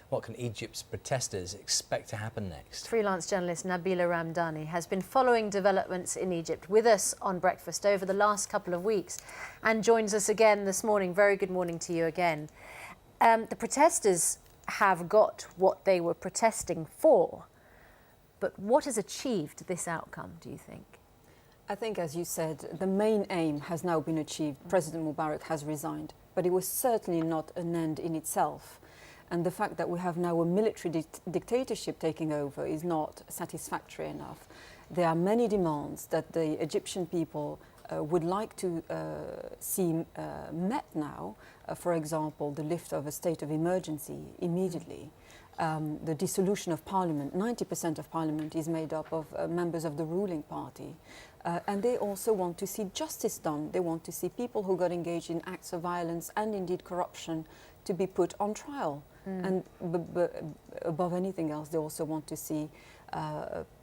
What can Egypt's protesters expect to happen next? Freelance journalist Nabila Ramdani has been following developments in Egypt with us on Breakfast over the last couple of weeks and joins us again this morning. Very good morning to you again. The protesters have got what they were protesting for, but what has achieved this outcome, do you think? I think, as you said, the main aim has now been achieved. President Mubarak has resigned, but it was certainly not an end in itself. And the fact that we have now a military dictatorship taking over is not satisfactory enough. There are many demands that the Egyptian people would like to see met now. For example, the lift of a state of emergency immediately. The dissolution of parliament. 90% of parliament is made up of members of the ruling party. And they also want to see justice done. They want to see people who got engaged in acts of violence and indeed corruption to be put on trial. And above anything else, they also want to see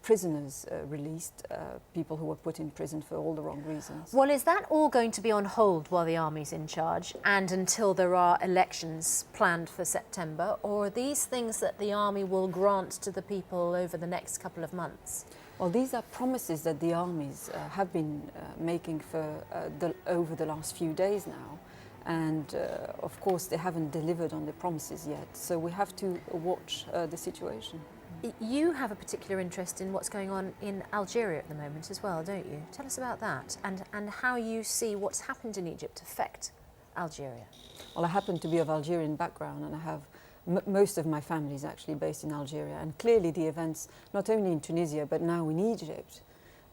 prisoners released, people who were put in prison for all the wrong reasons. Well, is that all going to be on hold while the army's in charge and until there are elections planned for September? Or are these things that the army will grant to the people over the next couple of months? Well, these are promises that the armies have been making for over the last few days now. And of course, they haven't delivered on the promises yet. So we have to watch the situation. You have a particular interest in what's going on in Algeria at the moment as well, don't you? Tell us about that and how you see what's happened in Egypt affect Algeria. Well, I happen to be of Algerian background, and I have most of my family is actually based in Algeria. And clearly the events, not only in Tunisia, but now in Egypt,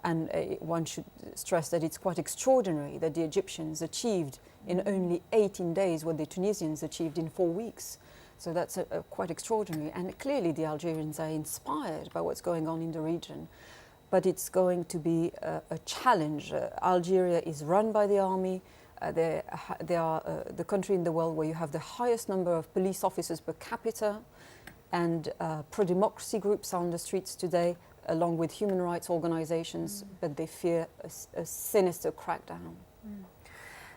and one should stress that it's quite extraordinary that the Egyptians achieved in only 18 days what the Tunisians achieved in 4 weeks. So that's quite extraordinary. And clearly the Algerians are inspired by what's going on in the region. But it's going to be a challenge. Algeria is run by the army. They are the country in the world where you have the highest number of police officers per capita, and pro-democracy groups are on the streets today, along with human rights organizations, but they fear a sinister crackdown.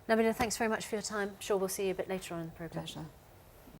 Nabila, thanks very much for your time. Sure, we'll see you a bit later on in the programme. Pleasure.